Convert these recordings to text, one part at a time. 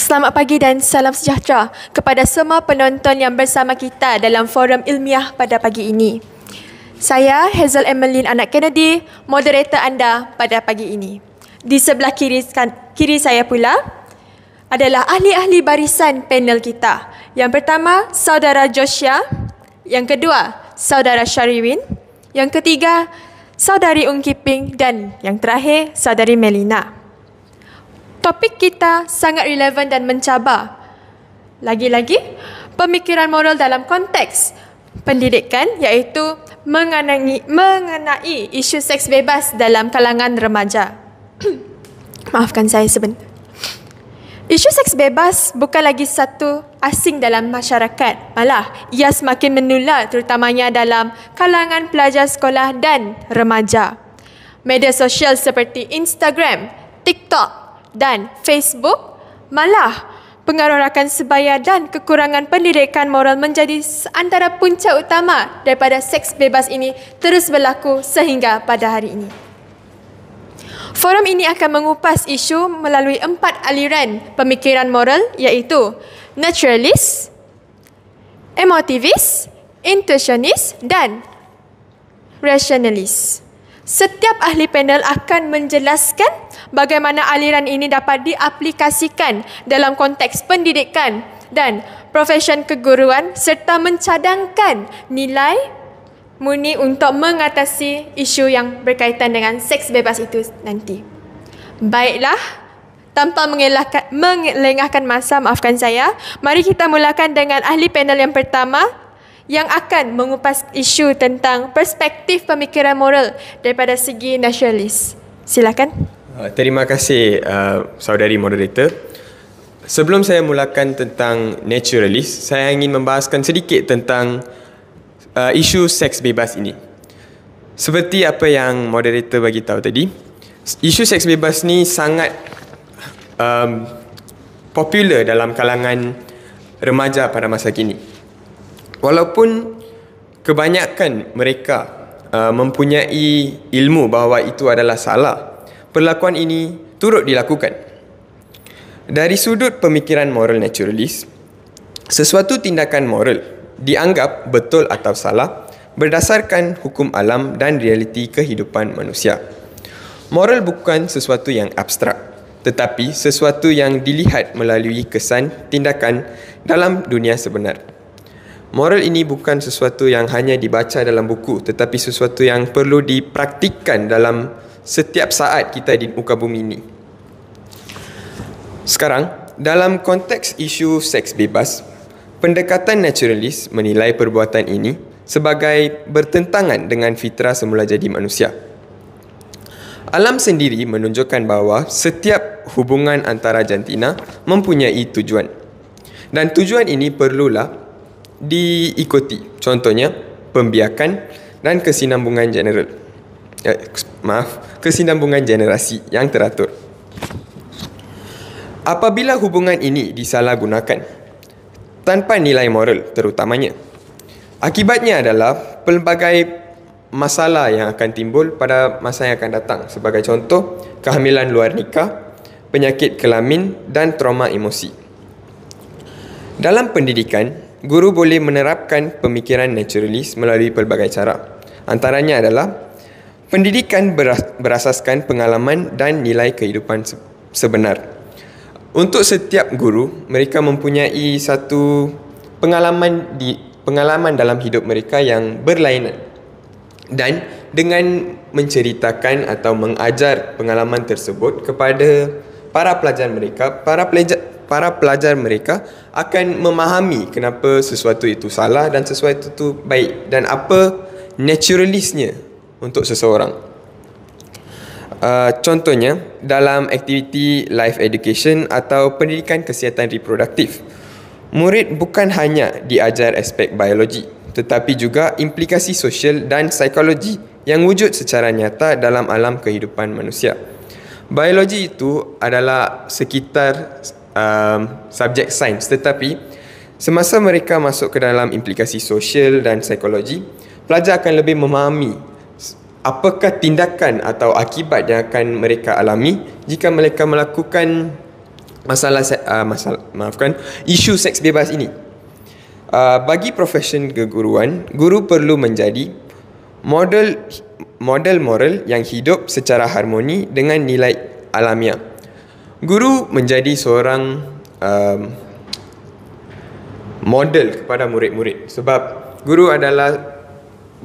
Selamat pagi dan salam sejahtera kepada semua penonton yang bersama kita dalam forum ilmiah pada pagi ini. Saya Hazel Emmeline Anak Kennedy, moderator anda pada pagi ini. Di sebelah kiri saya pula adalah ahli-ahli barisan panel kita. Yang pertama, Saudara Joshua. Yang kedua, Saudara Syariwin. Yang ketiga, Saudari Ung Kiping. Dan yang terakhir, Saudari Melina. Topik kita sangat relevan dan mencabar. Lagi-lagi, pemikiran moral dalam konteks pendidikan iaitu mengenai isu seks bebas dalam kalangan remaja. Maafkan saya sebentar. Isu seks bebas bukan lagi satu asing dalam masyarakat. Malah, ia semakin menular terutamanya dalam kalangan pelajar sekolah dan remaja. Media sosial seperti Instagram, TikTok dan Facebook malah pengaruh rakan sebaya dan kekurangan pendidikan moral menjadi antara punca utama daripada seks bebas ini terus berlaku sehingga pada hari ini. Forum ini akan mengupas isu melalui 4 aliran pemikiran moral iaitu naturalist, emotivist, intuitionist dan rationalist. Setiap ahli panel akan menjelaskan bagaimana aliran ini dapat diaplikasikan dalam konteks pendidikan dan profesion keguruan serta mencadangkan nilai murni untuk mengatasi isu yang berkaitan dengan seks bebas itu nanti. Baiklah, tanpa melengahkan masa, maafkan saya, mari kita mulakan dengan ahli panel yang pertama yang akan mengupas isu tentang perspektif pemikiran moral daripada segi nasionalis. Silakan. Terima kasih saudari moderator. Sebelum saya mulakan tentang naturalist, saya ingin membahaskan sedikit tentang isu seks bebas ini. Seperti apa yang moderator bagi tahu tadi, isu seks bebas ni sangat popular dalam kalangan remaja pada masa kini. Walaupun kebanyakan mereka mempunyai ilmu bahawa itu adalah salah, perlakuan ini turut dilakukan. Dari sudut pemikiran moral naturalis, sesuatu tindakan moral dianggap betul atau salah berdasarkan hukum alam dan realiti kehidupan manusia. Moral bukan sesuatu yang abstrak, tetapi sesuatu yang dilihat melalui kesan tindakan dalam dunia sebenar. Moral ini bukan sesuatu yang hanya dibaca dalam buku, tetapi sesuatu yang perlu dipraktikkan dalam setiap saat kita di muka bumi ini. Sekarang, dalam konteks isu seks bebas, pendekatan naturalis menilai perbuatan ini sebagai bertentangan dengan fitrah semula jadi manusia. Alam sendiri menunjukkan bahawa setiap hubungan antara jantina mempunyai tujuan. Dan tujuan ini perlulah diikuti, contohnya pembiakan dan kesinambungan kesinambungan generasi yang teratur. Apabila hubungan ini disalahgunakan tanpa nilai moral terutamanya, akibatnya adalah pelbagai masalah yang akan timbul pada masa yang akan datang. Sebagai contoh, kehamilan luar nikah, penyakit kelamin dan trauma emosi. Dalam pendidikan, guru boleh menerapkan pemikiran naturalis melalui pelbagai cara. Antaranya adalah pendidikan berasaskan pengalaman dan nilai kehidupan sebenar. Untuk setiap guru, mereka mempunyai satu pengalaman dalam hidup mereka yang berlainan. Dan dengan menceritakan atau mengajar pengalaman tersebut kepada para pelajar mereka akan memahami kenapa sesuatu itu salah dan sesuatu itu baik dan apa naturalisnya untuk seseorang. Contohnya dalam aktiviti life education atau pendidikan kesihatan reproduktif, murid bukan hanya diajar aspek biologi tetapi juga implikasi sosial dan psikologi yang wujud secara nyata dalam alam kehidupan manusia. Biologi itu adalah sekitar subjek sains, tetapi semasa mereka masuk ke dalam implikasi sosial dan psikologi, pelajar akan lebih memahami apakah tindakan atau akibat yang akan mereka alami jika mereka melakukan isu seks bebas ini. Bagi profesion keguruan, guru perlu menjadi model moral yang hidup secara harmoni dengan nilai alamiah. Guru menjadi seorang model kepada murid-murid, sebab guru adalah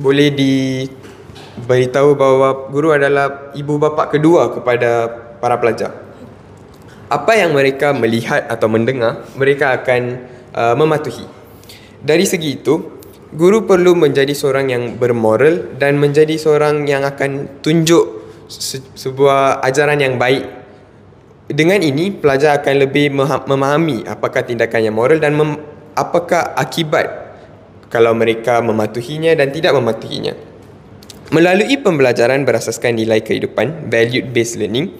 boleh diberitahu bahawa guru adalah ibu bapa kedua kepada para pelajar. Apa yang mereka melihat atau mendengar, mereka akan mematuhi. Dari segi itu, guru perlu menjadi seorang yang bermoral dan menjadi seorang yang akan tunjuk sebuah ajaran yang baik. Dengan ini, pelajar akan lebih memahami apakah tindakan yang moral dan apakah akibat kalau mereka mematuhinya dan tidak mematuhinya. Melalui pembelajaran berasaskan nilai kehidupan, value-based learning,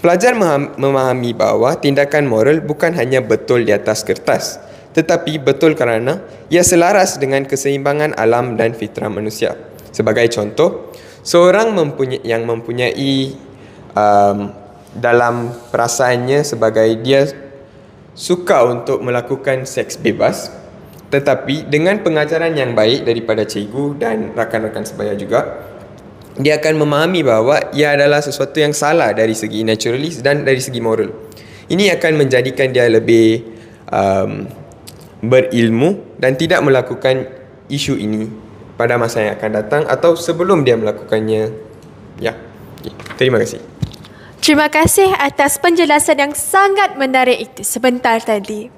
pelajar memahami bahawa tindakan moral bukan hanya betul di atas kertas, tetapi betul kerana ia selaras dengan keseimbangan alam dan fitrah manusia. Sebagai contoh, seorang yang mempunyai dalam perasaannya sebagai dia suka untuk melakukan seks bebas, tetapi dengan pengajaran yang baik daripada cikgu dan rakan-rakan sebaya juga, dia akan memahami bahawa ia adalah sesuatu yang salah dari segi naturalis dan dari segi moral. Ini akan menjadikan dia lebih berilmu dan tidak melakukan isu ini pada masa yang akan datang atau sebelum dia melakukannya. Ya, terima kasih. Terima kasih atas penjelasan yang sangat menarik itu sebentar tadi.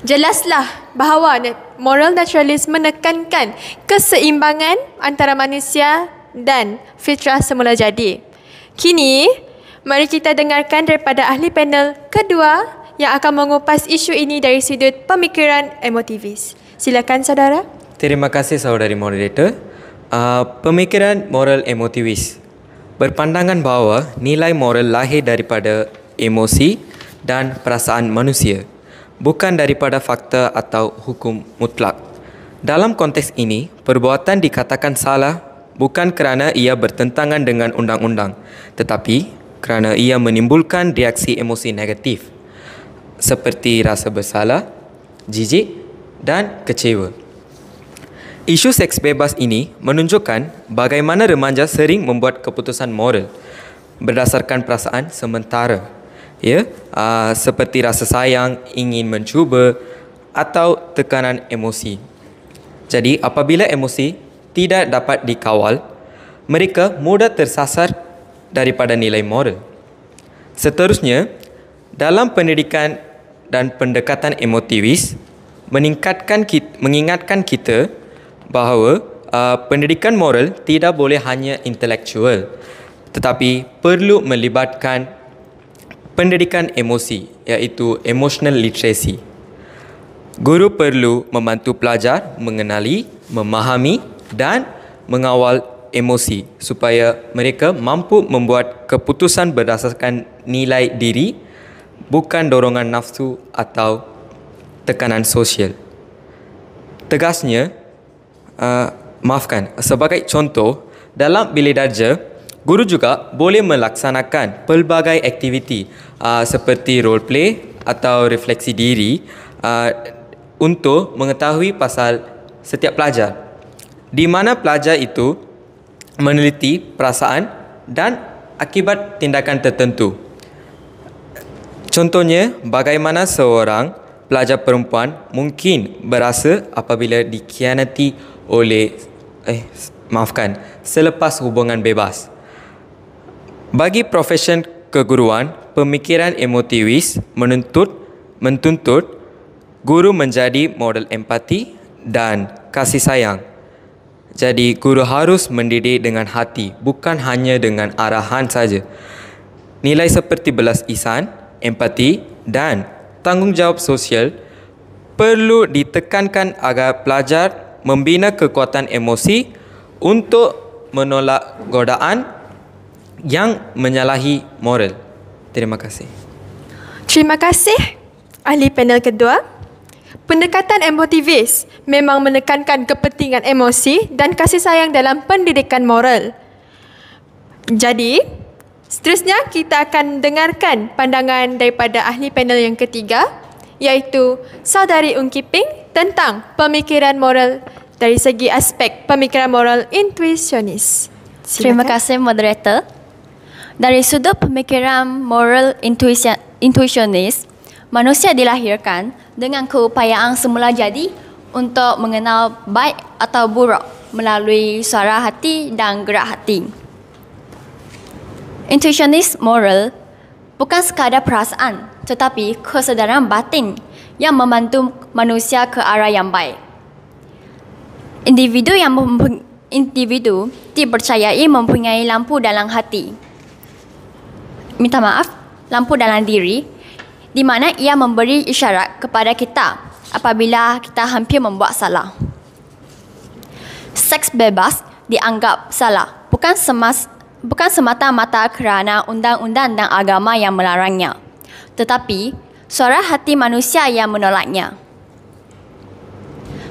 Jelaslah bahawa moral naturalism menekankan keseimbangan antara manusia dan fitrah semula jadi. Kini, mari kita dengarkan daripada ahli panel kedua yang akan mengupas isu ini dari sudut pemikiran emotivis. Silakan saudara. Terima kasih saudari moderator. Pemikiran moral emotivis berpandangan bahawa nilai moral lahir daripada emosi dan perasaan manusia, bukan daripada fakta atau hukum mutlak. Dalam konteks ini, perbuatan dikatakan salah bukan kerana ia bertentangan dengan undang-undang, tetapi kerana ia menimbulkan reaksi emosi negatif seperti rasa bersalah, jijik dan kecewa. Isu seks bebas ini menunjukkan bagaimana remaja sering membuat keputusan moral berdasarkan perasaan sementara, seperti rasa sayang, ingin mencuba atau tekanan emosi. Jadi, apabila emosi tidak dapat dikawal, mereka mudah tersasar daripada nilai moral. Seterusnya, dalam pendidikan dan pendekatan emotivis mengingatkan kita bahawa pendidikan moral tidak boleh hanya intelektual, tetapi perlu melibatkan pendidikan emosi, iaitu emotional literacy. Guru perlu membantu pelajar mengenali, memahami dan mengawal emosi supaya mereka mampu membuat keputusan berdasarkan nilai diri, bukan dorongan nafsu atau tekanan sosial. Tegasnya, sebagai contoh, dalam bilik darjah, guru juga boleh melaksanakan pelbagai aktiviti seperti role play atau refleksi diri untuk mengetahui pasal setiap pelajar, di mana pelajar itu meneliti perasaan dan akibat tindakan tertentu. Contohnya, bagaimana seorang pelajar perempuan mungkin berasa apabila dikhianati oleh selepas hubungan bebas. Bagi profesion keguruan, pemikiran emotivis menuntut guru menjadi model empati dan kasih sayang. Jadi, guru harus mendidik dengan hati, bukan hanya dengan arahan saja. Nilai seperti belas ihsan, empati dan tanggungjawab sosial perlu ditekankan agar pelajar membina kekuatan emosi untuk menolak godaan yang menyalahi moral. Terima kasih. Terima kasih ahli panel kedua. Pendekatan emotivis memang menekankan kepentingan emosi dan kasih sayang dalam pendidikan moral. Jadi, Seterusnya, kita akan dengarkan pandangan daripada ahli panel yang ketiga, iaitu Saudari Ung Kiping tentang pemikiran moral dari segi aspek pemikiran moral intuisionis. Terima kasih moderator. Dari sudut pemikiran moral intuisionis, manusia dilahirkan dengan keupayaan semula jadi untuk mengenal baik atau buruk melalui suara hati dan gerak hati. Intuitionist moral bukan sekadar perasaan tetapi kesedaran batin yang membantu manusia ke arah yang baik. Individu dipercayai mempunyai lampu dalam hati. Lampu dalam diri di mana ia memberi isyarat kepada kita apabila kita hampir membuat salah. Seks bebas dianggap salah bukan semata-mata kerana undang-undang dan agama yang melarangnya, tetapi suara hati manusia yang menolaknya.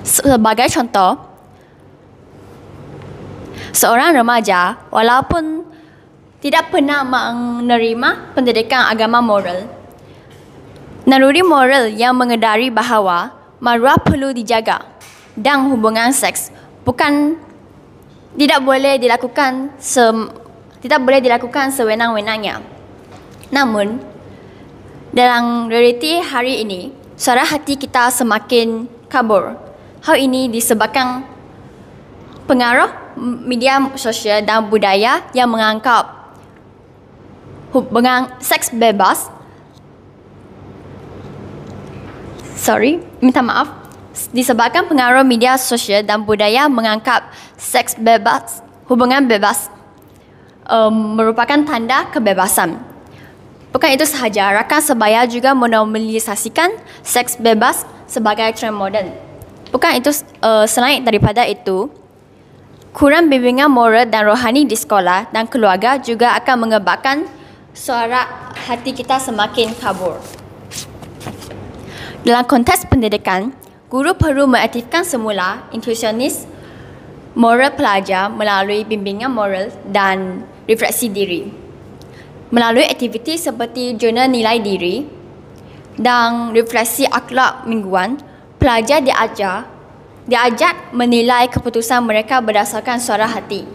Sebagai contoh, seorang remaja walaupun tidak pernah menerima pendidikan agama moral, naluri moral yang mengedari bahawa maruah perlu dijaga dan hubungan seks tidak boleh dilakukan sewenang-wenangnya. Namun, dalam realiti hari ini, suara hati kita semakin kabur. Hal ini disebabkan pengaruh media sosial dan budaya yang menganggap hubungan seks bebas disebabkan pengaruh media sosial dan budaya menganggap hubungan bebas merupakan tanda kebebasan. Bukan itu sahaja, rakan sebaya juga menormalisasikan seks bebas sebagai trend moden. Bukan itu, selain daripada itu, kurang bimbingan moral dan rohani di sekolah dan keluarga juga akan menyebabkan suara hati kita semakin kabur. Dalam konteks pendidikan, guru perlu mengaktifkan semula intuisionis moral pelajar melalui bimbingan moral dan refleksi diri. Melalui aktiviti seperti jurnal nilai diri dan refleksi akhlak mingguan, pelajar diajak menilai keputusan mereka berdasarkan suara hati.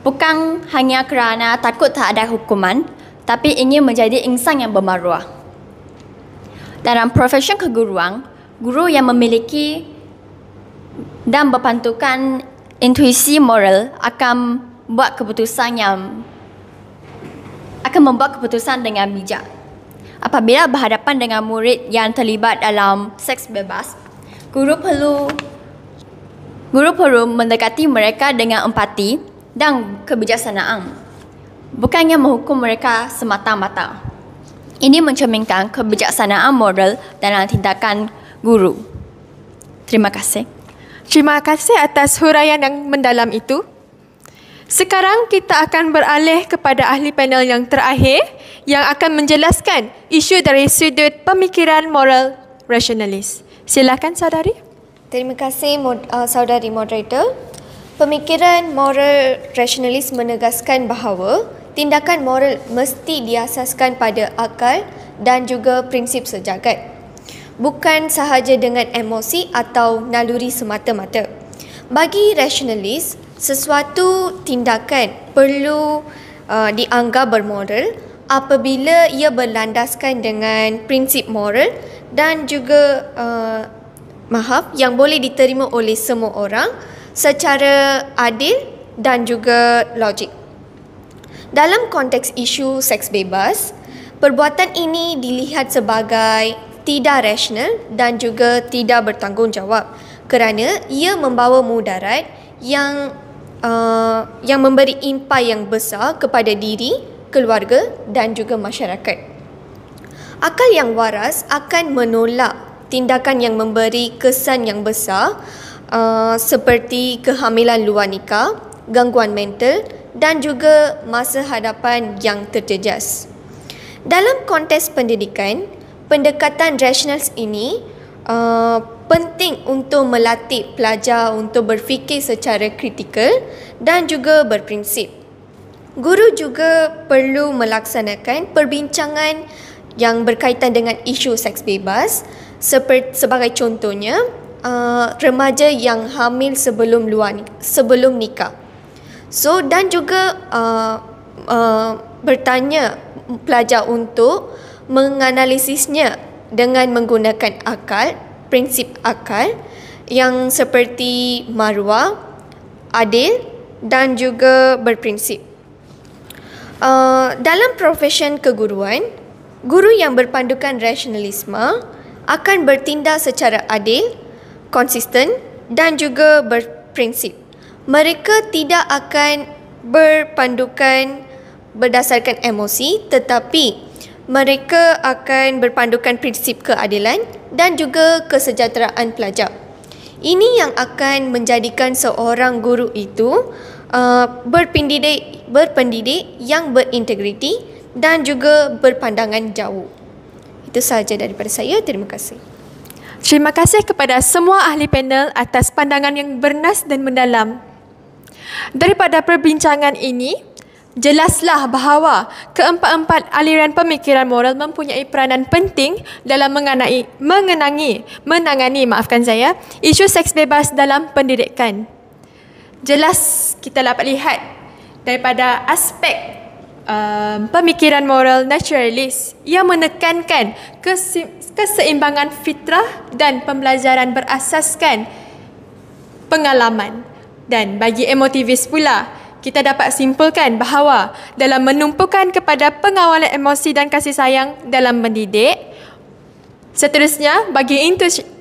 Bukan hanya kerana takut tak ada hukuman, tapi ingin menjadi insan yang bermaruah. Dalam profesi keguruan, guru yang memiliki dan berpantukan intuisi moral akan membuat keputusan dengan bijak. Apabila berhadapan dengan murid yang terlibat dalam seks bebas, guru perlu mendekati mereka dengan empati dan kebijaksanaan, bukannya menghukum mereka semata-mata. Ini mencerminkan kebijaksanaan moral dalam tindakan guru. Terima kasih. Terima kasih atas huraian yang mendalam itu. Sekarang kita akan beralih kepada ahli panel yang terakhir yang akan menjelaskan isu dari sudut pemikiran moral rasionalis. Silakan saudari. Terima kasih saudari moderator. Pemikiran moral rasionalis menegaskan bahawa tindakan moral mesti diasaskan pada akal dan juga prinsip sejagat, bukan sahaja dengan emosi atau naluri semata-mata. Bagi rasionalis, sesuatu tindakan perlu dianggap bermoral apabila ia berlandaskan dengan prinsip moral dan juga yang boleh diterima oleh semua orang secara adil dan juga logik. Dalam konteks isu seks bebas, perbuatan ini dilihat sebagai tidak rasional dan juga tidak bertanggungjawab kerana ia membawa mudarat yang memberi impak yang besar kepada diri, keluarga dan juga masyarakat. Akal yang waras akan menolak tindakan yang memberi kesan yang besar seperti kehamilan luar nikah, gangguan mental dan juga masa hadapan yang terjejas. Dalam konteks pendidikan, pendekatan rasional ini penting untuk melatih pelajar untuk berfikir secara kritikal dan juga berprinsip. Guru juga perlu melaksanakan perbincangan yang berkaitan dengan isu seks bebas sebagai contohnya remaja yang hamil sebelum nikah. So dan juga bertanya pelajar untuk menganalisisnya dengan menggunakan prinsip akal yang seperti maruah, adil dan juga berprinsip. Dalam profesion keguruan, guru yang berpandukan rasionalisme akan bertindak secara adil, konsisten dan juga berprinsip. Mereka tidak akan berpandukan berdasarkan emosi, tetapi mereka akan berpandukan prinsip keadilan dan juga kesejahteraan pelajar. Ini yang akan menjadikan seorang guru itu berpendidik yang berintegriti dan juga berpandangan jauh. Itu sahaja daripada saya. Terima kasih. Terima kasih kepada semua ahli panel atas pandangan yang bernas dan mendalam. Daripada perbincangan ini, jelaslah bahawa keempat-empat aliran pemikiran moral mempunyai peranan penting dalam menangani isu seks bebas dalam pendidikan. Jelas kita dapat lihat daripada aspek pemikiran moral naturalis yang menekankan keseimbangan fitrah dan pembelajaran berasaskan pengalaman. Dan bagi emotivis pula, kita dapat simpulkan bahawa dalam menumpukan kepada pengawalan emosi dan kasih sayang dalam mendidik. Seterusnya, bagi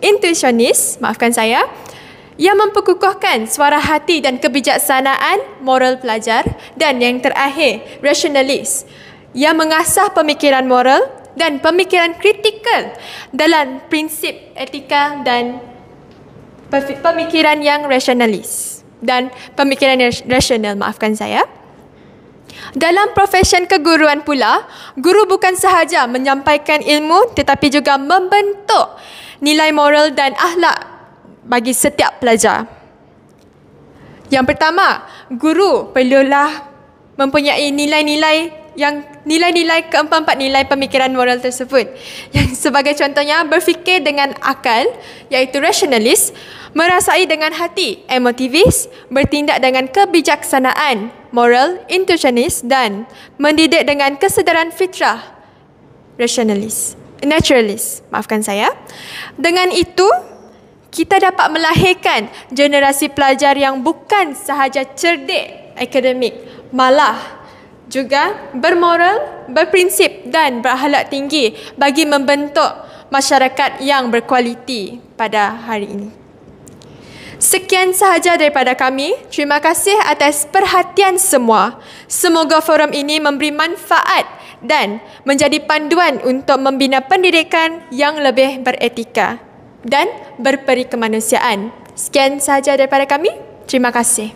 intuisionis, yang memperkukuhkan suara hati dan kebijaksanaan moral pelajar. Dan yang terakhir, rasionalis, yang mengasah pemikiran moral dan pemikiran kritikal dalam prinsip etika dan pemikiran yang rasionalis. Dan pemikiran rasional, Dalam profesion keguruan pula, guru bukan sahaja menyampaikan ilmu tetapi juga membentuk nilai moral dan akhlak bagi setiap pelajar. Yang pertama, guru perlulah mempunyai nilai-nilai keempat-empat nilai pemikiran moral tersebut. Yang sebagai contohnya, berfikir dengan akal iaitu rasionalis, merasai dengan hati emotivis, bertindak dengan kebijaksanaan moral intuitionis dan mendidik dengan kesedaran fitrah naturalis. Dengan itu, kita dapat melahirkan generasi pelajar yang bukan sahaja cerdik akademik, malah juga bermoral, berprinsip dan berakhlak tinggi bagi membentuk masyarakat yang berkualiti pada hari ini. Sekian sahaja daripada kami. Terima kasih atas perhatian semua. Semoga forum ini memberi manfaat dan menjadi panduan untuk membina pendidikan yang lebih beretika dan berperi kemanusiaan. Sekian sahaja daripada kami. Terima kasih.